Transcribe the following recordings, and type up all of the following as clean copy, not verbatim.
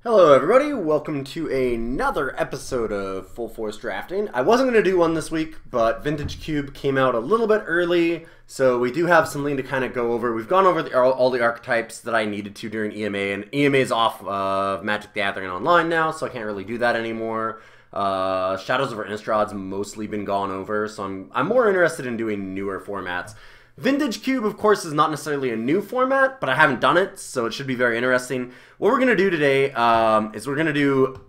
Hello everybody, welcome to another episode of Full Force Drafting. I wasn't going to do one this week, but Vintage Cube came out a little bit early, so we do have something to kind of go over. We've gone over all the archetypes that I needed to during EMA, and EMA is off of Magic the Gathering Online now, so I can't really do that anymore. Shadows over Innistrad's mostly been gone over, so I'm more interested in doing newer formats. Vintage Cube, of course, is not necessarily a new format, but I haven't done it, so it should be very interesting. What we're going to do today is we're going to do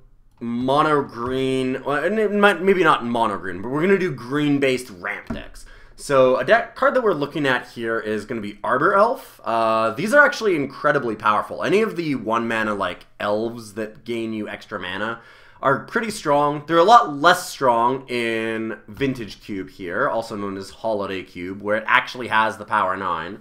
mono-green, well, maybe not mono-green, but we're going to do green-based ramp decks. So a card that we're looking at here is going to be Arbor Elf. These are actually incredibly powerful. Any of the 1-mana like elves that gain you extra mana are pretty strong. They're a lot less strong in Vintage Cube here, also known as Holiday Cube, where it actually has the power 9.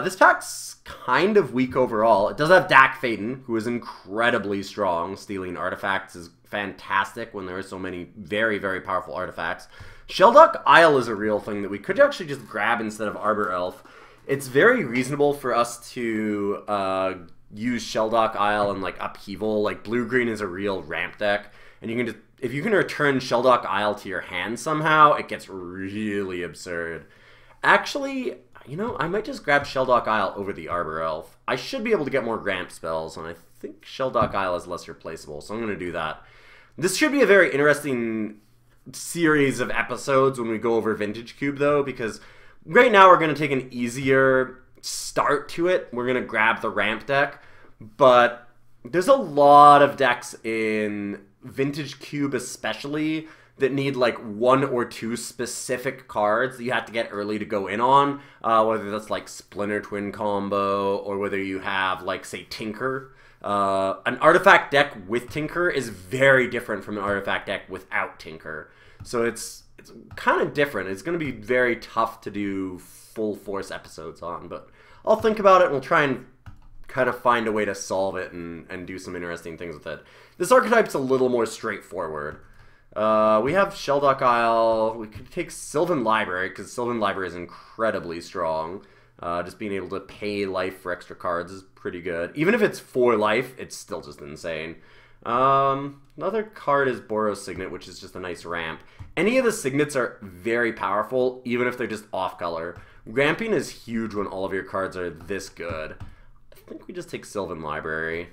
This pack's kind of weak overall. It does have Dak Faden, who is incredibly strong. Stealing artifacts is fantastic when there are so many very, very powerful artifacts. Shelduck Isle is a real thing that we could actually just grab instead of Arbor Elf. It's very reasonable for us to use Shelduck Isle and like Upheaval. Like blue-green is a real ramp deck, and you can just, if you can return Shelduck Isle to your hand somehow, it gets really absurd. Actually, you know, I might just grab Shelduck Isle over the Arbor Elf. I should be able to get more ramp spells, and I think Shelduck Isle is less replaceable, so I'm going to do that. This should be a very interesting series of episodes when we go over Vintage Cube, though, because right now we're going to take an easier start to it. We're going to grab the ramp deck, but there's a lot of decks in Vintage Cube especially that need like 1 or 2 specific cards that you have to get early to go in on, whether that's like Splinter Twin combo or whether you have like, say, Tinker. An artifact deck with Tinker is very different from an artifact deck without Tinker. So it's kind of different. It's going to be very tough to do full force episodes on, but I'll think about it and we'll try and kind of find a way to solve it and do some interesting things with it. This archetype's a little more straightforward. We have Shelduck Isle. We could take Sylvan Library, because Sylvan Library is incredibly strong. Just being able to pay life for extra cards is pretty good. Even if it's 4 life, it's still just insane. Another card is Boros Signet, which is just a nice ramp. Any of the signets are very powerful, even if they're just off-color. Ramping is huge when all of your cards are this good. I think we just take Sylvan Library.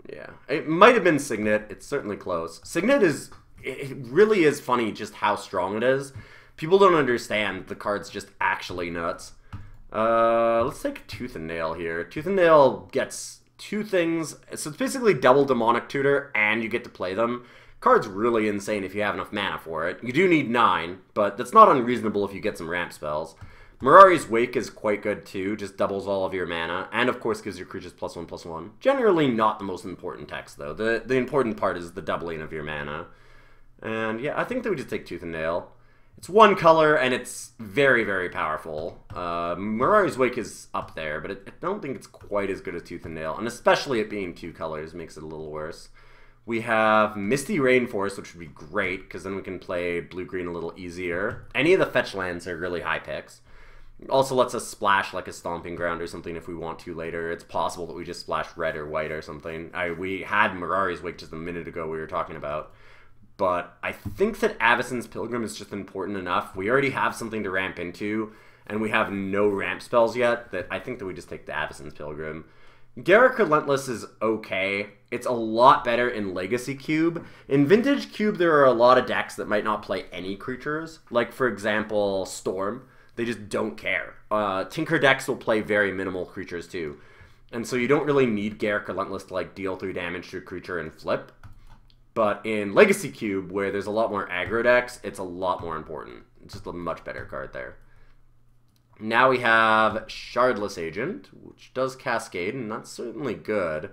Yeah, it might have been Signet. It's certainly close. Signet is... It really is funny just how strong it is. People don't understand the card's just actually nuts. Let's take Tooth and Nail here. Tooth and Nail gets 2 things. So it's basically double Demonic Tutor, and you get to play them. Card's really insane if you have enough mana for it. You do need 9, but that's not unreasonable if you get some ramp spells. Mirari's Wake is quite good too, just doubles all of your mana, and of course gives your creatures +1/+1. Generally not the most important text though. The important part is the doubling of your mana. And yeah, I think that we just take Tooth and Nail. It's 1 color, and it's very, very powerful. Mirari's Wake is up there, but I don't think it's quite as good as Tooth and Nail, and especially it being 2 colors makes it a little worse. We have Misty Rainforest, which would be great, because then we can play blue-green a little easier. Any of the fetch lands are really high picks. Also lets us splash like a Stomping Ground or something if we want to later. It's possible that we just splash red or white or something. We had Mirari's Wake just a minute ago we were talking about. But I think that Avacyn's Pilgrim is just important enough. We already have something to ramp into, and we have no ramp spells yet, that I think that we just take the Avacyn's Pilgrim. Garruk Relentless is okay. It's a lot better in Legacy Cube. In Vintage Cube, there are a lot of decks that might not play any creatures. Like, for example, Storm. They just don't care. Tinker decks will play very minimal creatures, too. And so you don't really need Garruk Relentless to, like, deal 3 damage to a creature and flip. But in Legacy Cube, where there's a lot more aggro decks, it's a lot more important. It's just a much better card there. Now we have Shardless Agent, which does Cascade, and that's certainly good.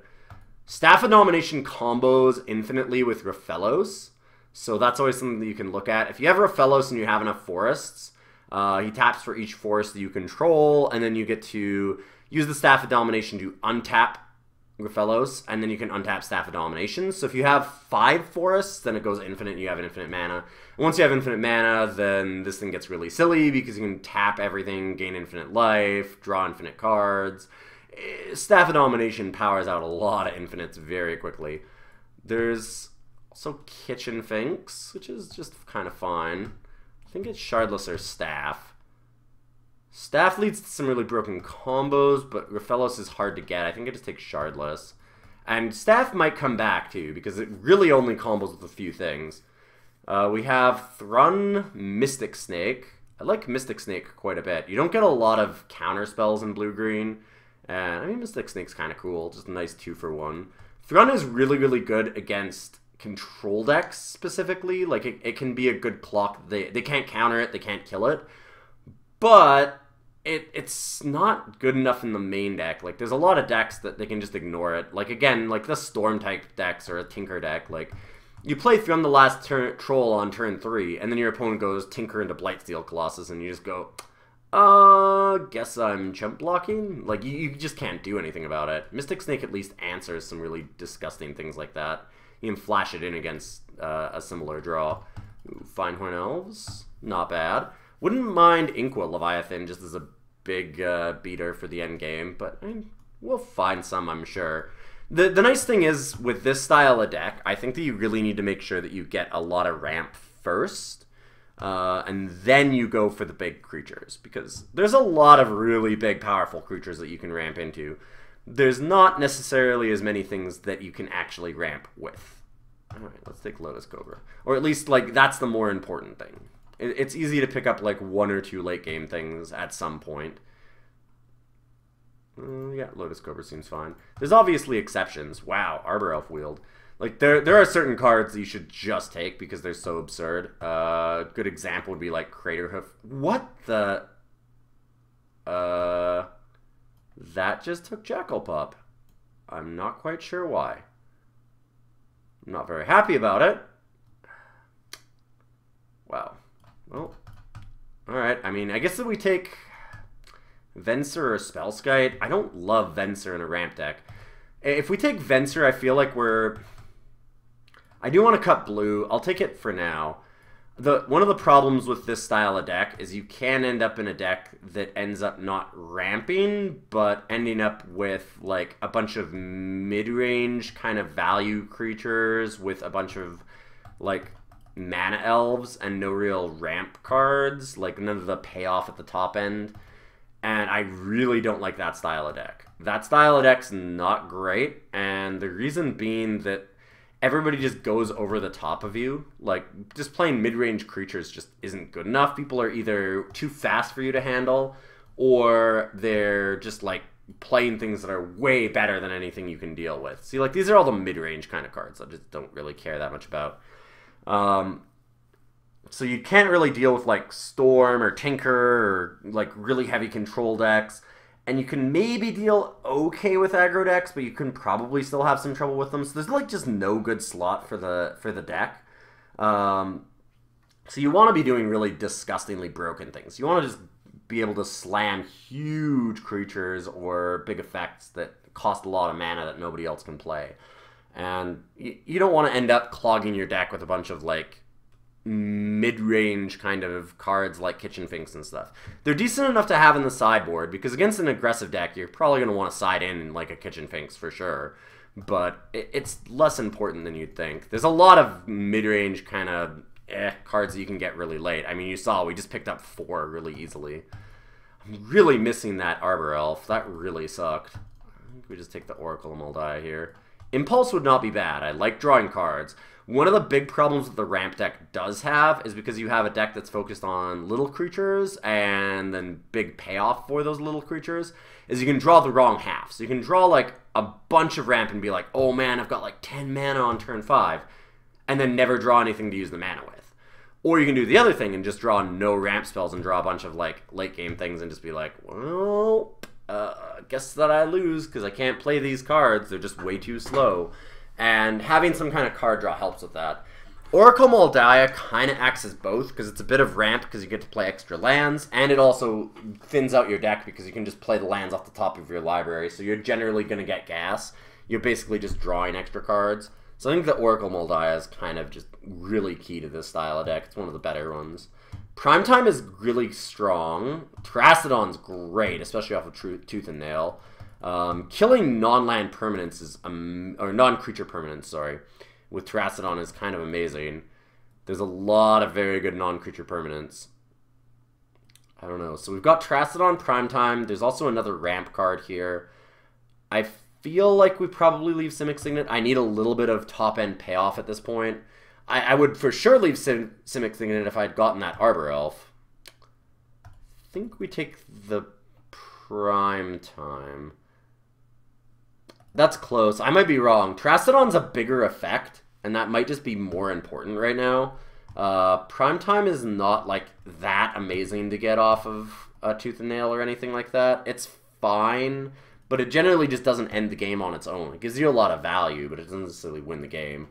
Staff of Domination combos infinitely with Raphellos, so that's always something that you can look at. If you have Raphellos and you have enough forests, he taps for each forest that you control, and then you get to use the Staff of Domination to untap Raphellos, and then you can untap Staff of Domination. So if you have 5 forests, then it goes infinite and you have infinite mana. And once you have infinite mana, then this thing gets really silly because you can tap everything, gain infinite life, draw infinite cards. Staff of Domination powers out a lot of infinites very quickly. There's also Kitchen Finks, which is just kind of fine. I think it's Shardless or Staff. Staff leads to some really broken combos, but Raphaelos is hard to get. I think I just take Shardless. And Staff might come back, too, because it really only combos with a few things. We have Thrun, Mystic Snake. I like Mystic Snake quite a bit. You don't get a lot of counter spells in blue-green. And I mean, Mystic Snake's kind of cool. Just a nice 2-for-1. Thrun is really, really good against control decks, specifically. Like, it can be a good clock. They can't counter it. They can't kill it. But it's not good enough in the main deck. Like, there's a lot of decks that they can just ignore it. Like, again, like the Storm-type decks or a Tinker deck. Like, you play Thrun the last Troll on turn 3, and then your opponent goes Tinker into Blightsteel Colossus, and you just go, guess I'm chump blocking? Like, you just can't do anything about it. Mystic Snake at least answers some really disgusting things like that. You can flash it in against a similar draw. Ooh, Finehorn Elves, not bad. Wouldn't mind Inqua Leviathan just as a big beater for the end game, but I mean, we'll find some, I'm sure. The nice thing is, with this style of deck, I think that you really need to make sure that you get a lot of ramp first, and then you go for the big creatures, because there's a lot of really big, powerful creatures that you can ramp into. There's not necessarily as many things that you can actually ramp with. Alright, let's take Lotus Cobra. Or at least, like, that's the more important thing. It's easy to pick up, like, 1 or 2 late-game things at some point. Yeah, Lotus Cobra seems fine. There's obviously exceptions. Wow, Arbor Elf Wield. Like, there are certain cards that you should just take because they're so absurd. A good example would be, like, Craterhoof. What the... That just took Jackalpup. I'm not quite sure why. I'm not very happy about it. Wow. Well, alright. I mean, I guess that we take Venser or Spellskite. I don't love Venser in a ramp deck. If we take Venser, I feel like we're... I do want to cut blue. I'll take it for now. One of the problems with this style of deck is you can end up in a deck that ends up not ramping, but ending up with like a bunch of mid-range kind of value creatures with a bunch of like mana elves and no real ramp cards, like none of the payoff at the top end. And I really don't like that style of deck. That style of deck's not great, and the reason being that everybody just goes over the top of you. Like, just playing mid-range creatures just isn't good enough. People are either too fast for you to handle, or they're just, like, playing things that are way better than anything you can deal with. See, like, these are all the mid-range kind of cards I just don't really care that much about. So you can't really deal with, like, Storm or Tinker or, like, really heavy control decks. And you can maybe deal okay with aggro decks, but you can probably still have some trouble with them. So there's like just no good slot for the deck. So you want to be doing really disgustingly broken things. You want to just be able to slam huge creatures or big effects that cost a lot of mana that nobody else can play. And you don't want to end up clogging your deck with a bunch of like mid-range kind of cards like Kitchen Finks and stuff. They're decent enough to have in the sideboard, because against an aggressive deck, you're probably going to want to side in like a Kitchen Finks for sure. But it's less important than you'd think. There's a lot of mid-range kind of cards that you can get really late. I mean, you saw we just picked up 4 really easily. I'm really missing that Arbor Elf. That really sucked. I think we just take the Oracle and we'll die here. Impulse would not be bad. I like drawing cards. One of the big problems that the ramp deck does have is because you have a deck that's focused on little creatures and then big payoff for those little creatures, is you can draw the wrong half. So you can draw like a bunch of ramp and be like, oh man, I've got like 10 mana on turn 5, and then never draw anything to use the mana with. Or you can do the other thing and just draw no ramp spells and draw a bunch of like late game things and just be like, well, guess that I lose because I can't play these cards. They're just way too slow. And having some kind of card draw helps with that. Oracle Moldiah kind of acts as both, because it's a bit of ramp because you get to play extra lands, and it also thins out your deck because you can just play the lands off the top of your library, so you're generally going to get gas. You're basically just drawing extra cards. So I think the Oracle Moldiah is kind of just really key to this style of deck. It's one of the better ones. Primetime is really strong. Terrastodon's great, especially off of Tooth and Nail. Killing non-land permanents is, or non-creature permanents, sorry, with Terracodon is kind of amazing. There's a lot of very good non-creature permanents. I don't know. So we've got Terracodon Primetime. There's also another ramp card here. I feel like we probably leave Simic Signet. I need a little bit of top-end payoff at this point. I would for sure leave Simic Signet if I'd gotten that Arbor Elf. I think we take the Primetime. That's close. I might be wrong. Terracodon's a bigger effect, and that might just be more important right now. Primetime is not, like, that amazing to get off of a Tooth and Nail or anything like that. It's fine, but it generally just doesn't end the game on its own. It gives you a lot of value, but it doesn't necessarily win the game.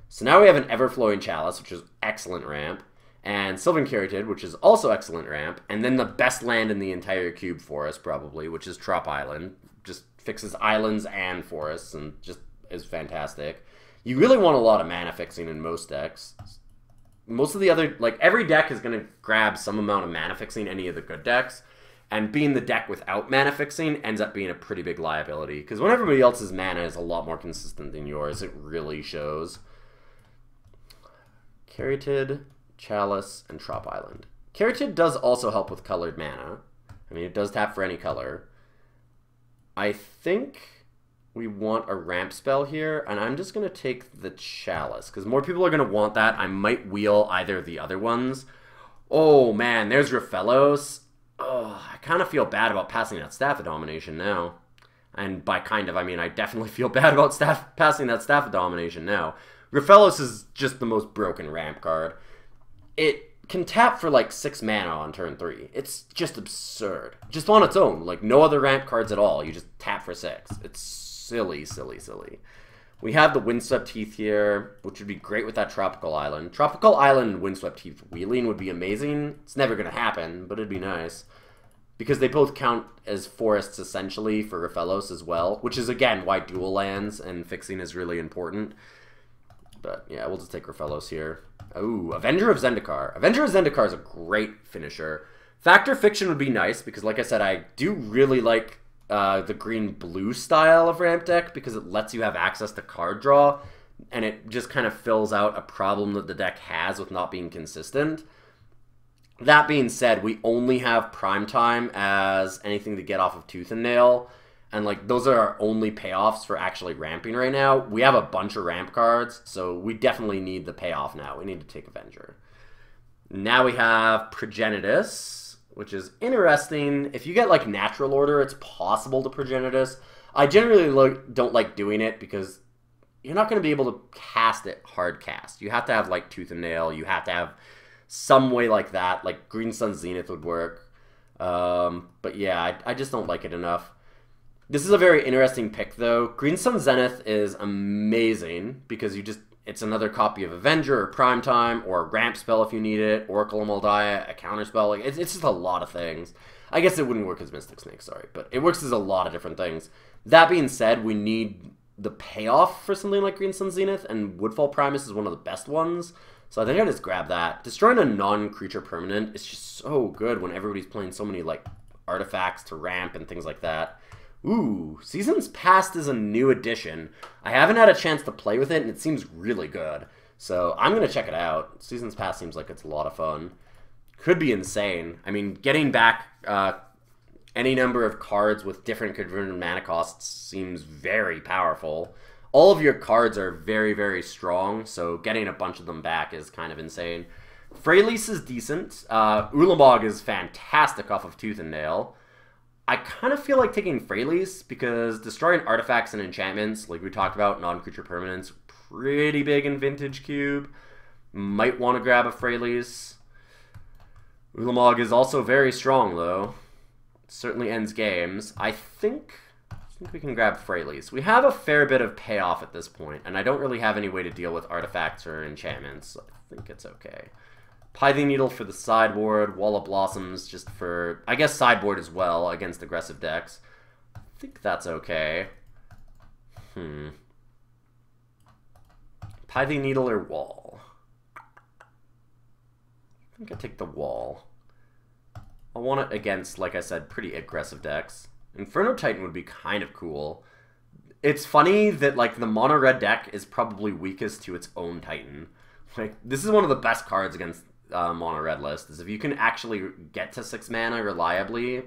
So now we have an Everflowing Chalice, which is excellent ramp, and Sylvan Caryatid, which is also excellent ramp, and then the best land in the entire cube for us, probably, which is Trop Island. Just fixes islands and forests, and just is fantastic. You really want a lot of mana fixing in most decks. Most of the other, like, every deck is going to grab some amount of mana fixing, any of the good decks, and being the deck without mana fixing ends up being a pretty big liability, because when everybody else's mana is a lot more consistent than yours, it really shows. Caryatid, Chalice, and Trop Island. Caryatid does also help with colored mana. I mean, it does tap for any color. I think we want a ramp spell here, and I'm just going to take the Chalice, because more people are going to want that. I might wheel either of the other ones. Oh, man, there's Raphelos. Oh, I kind of feel bad about passing that Staff of Domination now. And by kind of, I mean I definitely feel bad about passing that Staff of Domination now. Raphelos is just the most broken ramp card. It can tap for like 6 mana on turn 3. It's just absurd. Just on its own. Like no other ramp cards at all. You just tap for 6. It's silly, silly, silly. We have the Windswept Heath here, which would be great with that Tropical Island. Tropical Island and Windswept Heath wheeling would be amazing. It's never going to happen, but it'd be nice. Because they both count as forests essentially for Raphelos as well, which is again why dual lands and fixing is really important. But yeah, we'll just take Raphelos here. Ooh, Avenger of Zendikar. Avenger of Zendikar is a great finisher. Factor Fiction would be nice because, like I said, I do really like the green-blue style of ramp deck because it lets you have access to card draw, and it just kind of fills out a problem that the deck has with not being consistent. That being said, we only have Primetime as anything to get off of Tooth and Nail, and like those are our only payoffs for actually ramping right now. We have a bunch of ramp cards, so we definitely need the payoff now. We need to take Avenger. Now we have Progenitus, which is interesting. If you get like Natural Order, it's possible to Progenitus. I generally don't like doing it because you're not going to be able to cast it hard cast. You have to have like Tooth and Nail. You have to have some way like that. Like Green Sun Zenith would work. But yeah, I just don't like it enough. This is a very interesting pick, though. Green Sun Zenith is amazing because it's another copy of Avenger or Primetime or a ramp spell if you need it, Oracle of Moldiah, a counter spell. Like, it's just a lot of things. I guess it wouldn't work as Mystic Snake, sorry, but it works as a lot of different things. That being said, we need the payoff for something like Green Sun Zenith, and Woodfall Primus is one of the best ones. So I think I just grab that. Destroying a non-creature permanent is just so good when everybody's playing so many like artifacts to ramp and things like that. Ooh, Seasons Past is a new addition. I haven't had a chance to play with it, and it seems really good. So I'm going to check it out. Seasons Past seems like it's a lot of fun. Could be insane. I mean, getting back any number of cards with different converted mana costs seems very powerful. All of your cards are very, very strong, so getting a bunch of them back is kind of insane. Freylease is decent. Ulamog is fantastic off of Tooth and Nail. I kind of feel like taking Freylease because destroying artifacts and enchantments, like we talked about, non-creature permanents, pretty big in Vintage Cube. Might want to grab a Freylease. Ulamog is also very strong, though. Certainly ends games. I think we can grab Freylease. We have a fair bit of payoff at this point, and I don't really have any way to deal with artifacts or enchantments, so I think it's okay. Pithing Needle for the sideboard, Wall of Blossoms just for, I guess, sideboard as well against aggressive decks. I think that's okay. Pithing Needle or Wall? I think I take the Wall. I want it against, like I said, pretty aggressive decks. Inferno Titan would be kind of cool. It's funny that, like, the mono-red deck is probably weakest to its own Titan. Like, this is one of the best cards against mono-red list, is if you can actually get to 6 mana reliably,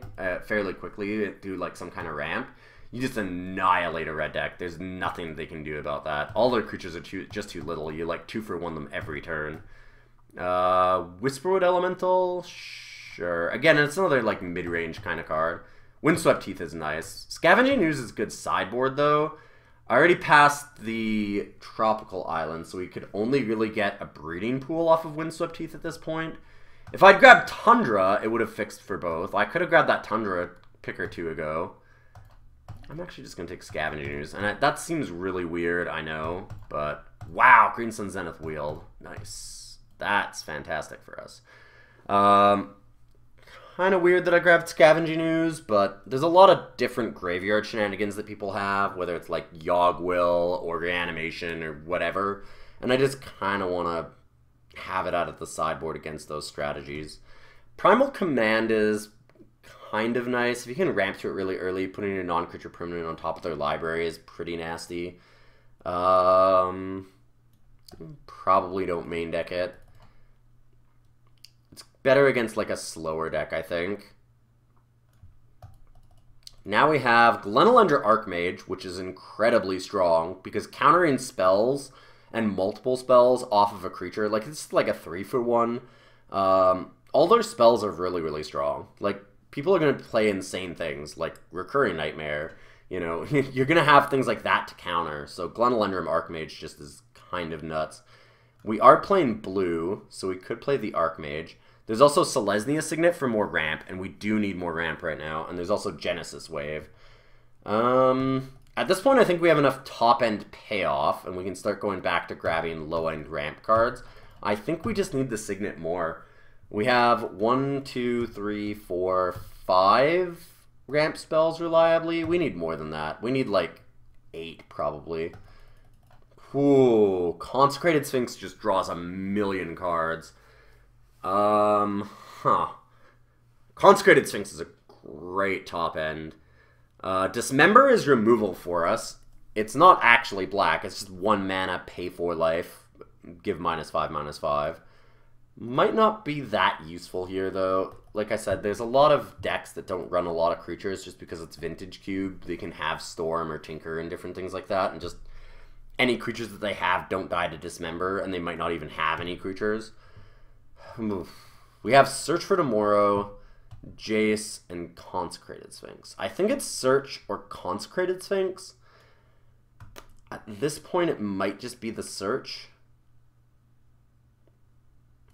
fairly quickly, through, like, some kind of ramp, you just annihilate a red deck. There's nothing they can do about that. All their creatures are just too little. You, like, 2-for-1 them every turn. Whisperwood Elemental? Sure. Again, it's another, like, mid-range kind of card. Windswept Teeth is nice. Scavenging Ooze is good sideboard, though. I already passed the Tropical Island, so we could only really get a breeding pool off of Windswept Teeth at this point. If I'd grabbed Tundra, it would have fixed for both. I could have grabbed that Tundra a pick or two ago. I'm actually just going to take Scavenging Ooze, and that seems really weird, I know, but wow, Green Sun Zenith Wield. Nice. That's fantastic for us. Kind of weird that I grabbed Scavenging Ooze, but there's a lot of different graveyard shenanigans that people have, whether it's like Yogg Will or Reanimation or whatever, and I just kind of want to have it out of the sideboard against those strategies. Primal Command is kind of nice. If you can ramp to it really early, putting a non-creature permanent on top of their library is pretty nasty. Probably don't main deck it. Better against, like, a slower deck, I think. Now we have Glenelender Archmage, which is incredibly strong, because countering spells and multiple spells off of a creature, like, it's like a 3-for-1. All their spells are really, really strong. Like, people are going to play insane things, like Recurring Nightmare. You know, you're going to have things like that to counter, so Glenelender Archmage just is kind of nuts. We are playing blue, so we could play the Archmage. There's also Selesnya Signet for more ramp, and we do need more ramp right now. And there's also Genesis Wave. At this point, I think we have enough top-end payoff, and we can start going back to grabbing low-end ramp cards. I think we just need the Signet more. We have 1, 2, 3, 4, 5 ramp spells reliably. We need more than that. We need, like, 8, probably. Ooh, Consecrated Sphinx just draws a million cards. Consecrated Sphinx is a great top end. Dismember is removal for us. It's not actually black. It's just 1 mana, pay for life. Give -5/-5. Might not be that useful here, though. Like I said, there's a lot of decks that don't run a lot of creatures just because it's Vintage Cube. They can have Storm or Tinker and different things like that, and just any creatures that they have don't die to Dismember, and they might not even have any creatures. We have Search for Tomorrow, Jace, and Consecrated Sphinx. I think it's Search or Consecrated Sphinx. At this point, it might just be the Search.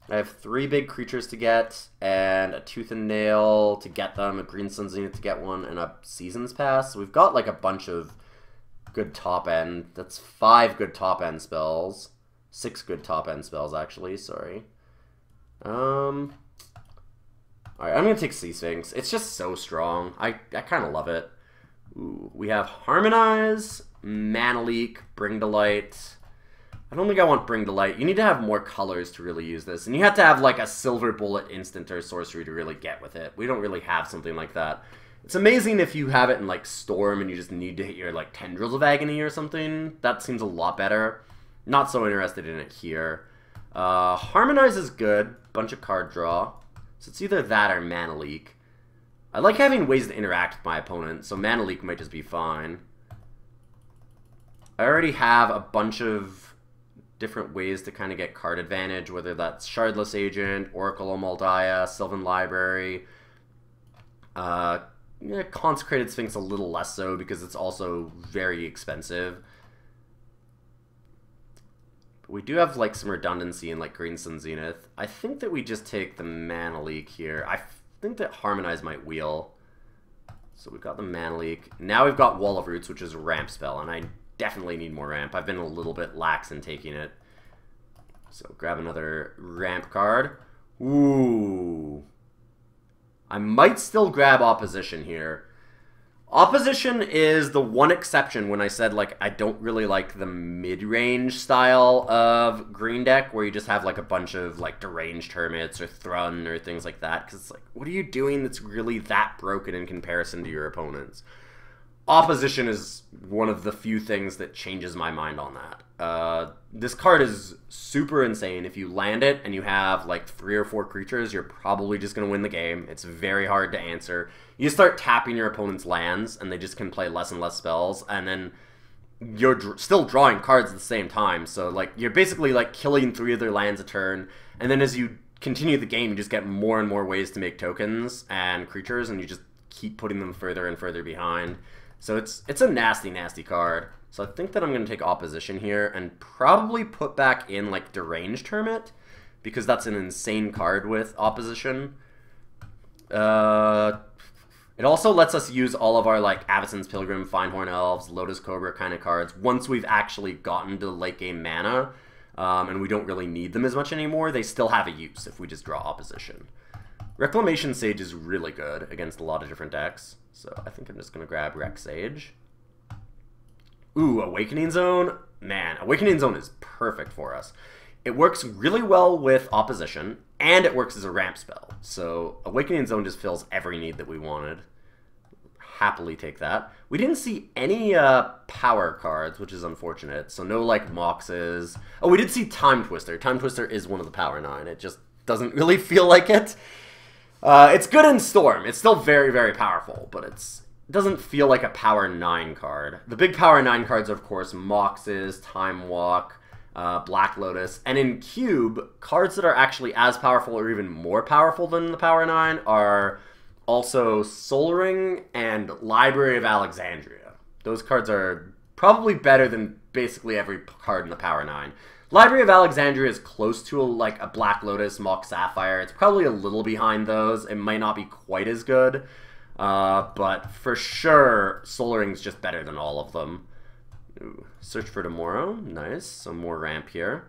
I have 3 big creatures to get, and a Tooth and Nail to get them, a Green Sun Zenith to get one, and a Seasons Pass. So we've got, like, a bunch of good top end. That's 5 good top end spells. 6 good top end spells, actually. Sorry. Alright, I'm gonna take Sea Sphinx. It's just so strong. I kind of love it. Ooh, we have Harmonize, Mana Leak, Bring to Light. I don't think I want Bring to Light. You need to have more colors to really use this. And you have to have, like, a Silver Bullet instant or sorcery to really get with it. We don't really have something like that. It's amazing if you have it in, like, Storm and you just need to hit your, like, Tendrils of Agony or something. That seems a lot better. Not so interested in it here. Harmonize is good. Bunch of card draw. So it's either that or Mana Leak. I like having ways to interact with my opponent, so Mana Leak might just be fine. I already have a bunch of different ways to kind of get card advantage, whether that's Shardless Agent, Oracle of Moldiah, Sylvan Library. Consecrated Sphinx a little less so because it's also very expensive. We do have, like, some redundancy in, like, Green Sun Zenith. I think that we just take the Mana Leak here. I think that Harmonize might wheel. So we've got the Mana Leak. Now we've got Wall of Roots, which is a ramp spell, and I definitely need more ramp. I've been a little bit lax in taking it. So grab another ramp card. Ooh. I might still grab Opposition here. Opposition is the one exception when I said, like, I don't really like the mid-range style of green deck where you just have, like, a bunch of, like, deranged hermits or Thrun or things like that. Because it's like, what are you doing that's really that broken in comparison to your opponents? Opposition is one of the few things that changes my mind on that. This card is super insane. If you land it and you have like 3 or 4 creatures, you're probably just going to win the game. It's very hard to answer. You start tapping your opponent's lands and they just can play less and less spells, and then you're still drawing cards at the same time. So like you're basically like killing 3 of their lands a turn, and then as you continue the game, you just get more and more ways to make tokens and creatures, and you just keep putting them further and further behind. So it's a nasty, nasty card. So I think that I'm going to take Opposition here and probably put back in, like, Deranged Hermit, because that's an insane card with Opposition. It also lets us use all of our, like, Avacyn's Pilgrim, Finehorn Elves, Lotus Cobra kind of cards once we've actually gotten to late game mana, and we don't really need them as much anymore. They still have a use if we just draw Opposition. Reclamation Sage is really good against a lot of different decks, so I think I'm just going to grab Rec Sage. Ooh, Awakening Zone. Man, Awakening Zone is perfect for us. It works really well with Opposition, and it works as a ramp spell. So Awakening Zone just fills every need that we wanted. Happily take that. We didn't see any power cards, which is unfortunate. So no, like, Moxes. Oh, we did see Time Twister. Time Twister is one of the Power 9. It just doesn't really feel like it. It's good in Storm. It's still very, very powerful, but it doesn't feel like a Power 9 card. The big Power 9 cards are, of course, Moxes, Time Walk, Black Lotus, and in Cube, cards that are actually as powerful or even more powerful than the Power 9 are also Sol Ring and Library of Alexandria. Those cards are probably better than basically every card in the Power 9. Library of Alexandria is close to like a Black Lotus, Mox Sapphire. It's probably a little behind those. It might not be quite as good, but for sure, Sol Ring's just better than all of them. Ooh, Search for Tomorrow, nice. Some more ramp here.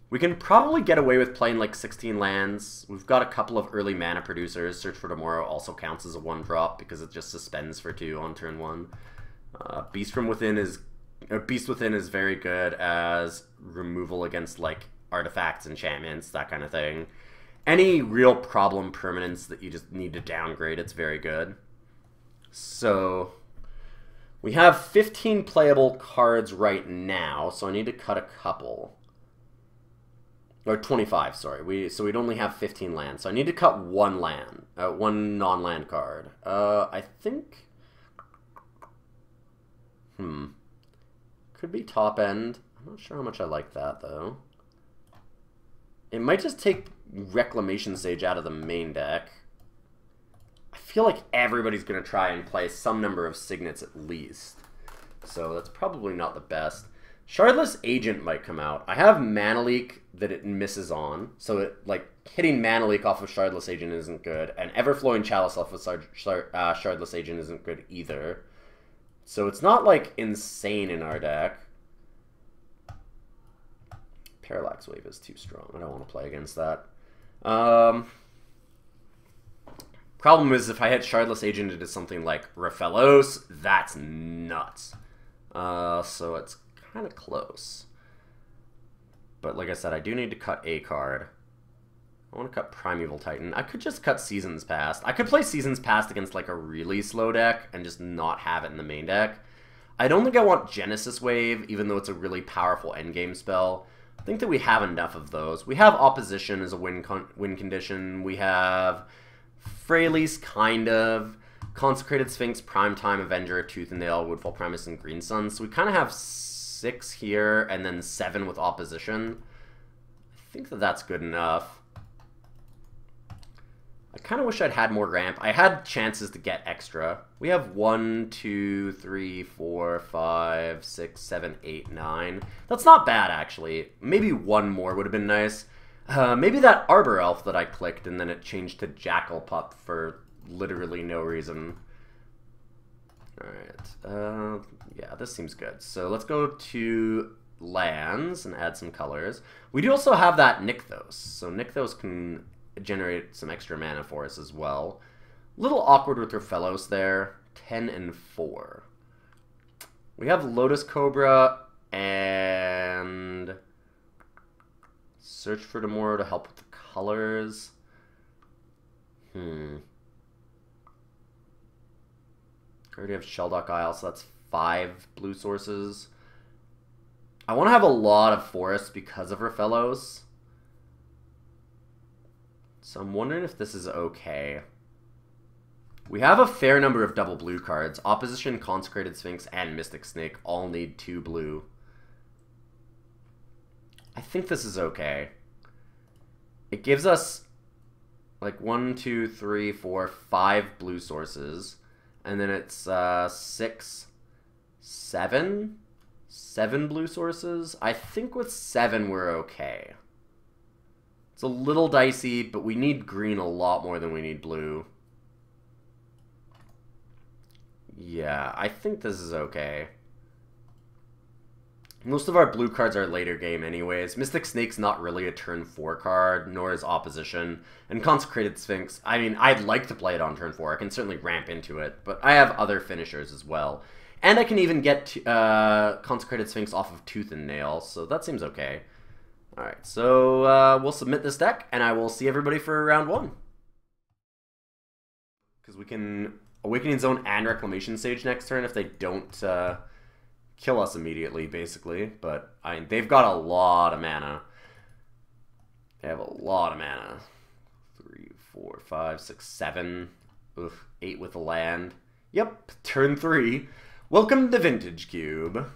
We can probably get away with playing like 16 lands. We've got a couple of early mana producers. Search for Tomorrow also counts as a 1-drop because it just suspends for 2 on turn 1. Beast Within is very good as removal against like artifacts, enchantments, that kind of thing. Any real problem permanents that you just need to downgrade, it's very good. So we have 15 playable cards right now, so I need to cut a couple. Or 25, sorry. So we'd only have 15 lands. So I need to cut one land, one non-land card. I think... Could be top end. I'm not sure how much I like that, though. It might just take Reclamation Sage out of the main deck. I feel like everybody's going to try and play some number of Signets at least. So that's probably not the best. Shardless Agent might come out. I have Mana Leak that it misses on. So it, like, hitting Mana Leak off of Shardless Agent isn't good. And Everflowing Chalice off of Shardless Agent isn't good either. So it's not, like, insane in our deck. Parallax Wave is too strong. I don't want to play against that. Problem is, if I hit Shardless Agent into something like Raphelos, that's nuts. So it's kind of close. But like I said, I do need to cut a card. I want to cut Primeval Titan. I could just cut Seasons Past. I could play Seasons Past against like a really slow deck and just not have it in the main deck. I don't think I want Genesis Wave, even though it's a really powerful endgame spell. I think that we have enough of those. We have Opposition as a win condition. We have Freylease, kind of. Consecrated Sphinx, Primetime, Avenger, Tooth and Nail, Woodfall Primus, and Green Sun. So we kind of have 6 here and then 7 with Opposition. I think that that's good enough. I kind of wish I'd had more ramp. I had chances to get extra. We have 1, 2, 3, 4, 5, 6, 7, 8, 9. That's not bad, actually. Maybe one more would have been nice. Maybe that Arbor Elf that I clicked and then it changed to Jackal Pup for literally no reason. Alright. Yeah, this seems good. So let's go to lands and add some colors. We do also have that Nykthos. So Nykthos can generate some extra mana for us as well. A little awkward with Raphelos there, 10 and 4. We have Lotus Cobra and Search for Tomorrow to help with the colors. I already have Sheldock Isle, so that's 5 blue sources. I want to have a lot of forests because of her fellows. So I'm wondering if this is okay. We have a fair number of double blue cards. Opposition, Consecrated Sphinx, and Mystic Snake all need 2 blue. I think this is okay. It gives us like 1, 2, 3, 4, 5 blue sources. And then it's 6, 7 blue sources. I think with 7 we're okay. It's a little dicey, but we need green a lot more than we need blue. Yeah, I think this is okay. Most of our blue cards are later game anyways. Mystic Snake's not really a turn 4 card, nor is Opposition. And Consecrated Sphinx, I mean, I'd like to play it on turn 4. I can certainly ramp into it, but I have other finishers as well. And I can even get Consecrated Sphinx off of Tooth and Nail, so that seems okay. Alright, so we'll submit this deck, and I will see everybody for round 1. Because we can Awakening Zone and Reclamation Sage next turn if they don't kill us immediately, basically. But I mean, they've got a lot of mana. They have a lot of mana. 3, 4, 5, 6, 7. Oof, 8 with a land. Yep, turn 3. Welcome to Vintage Cube.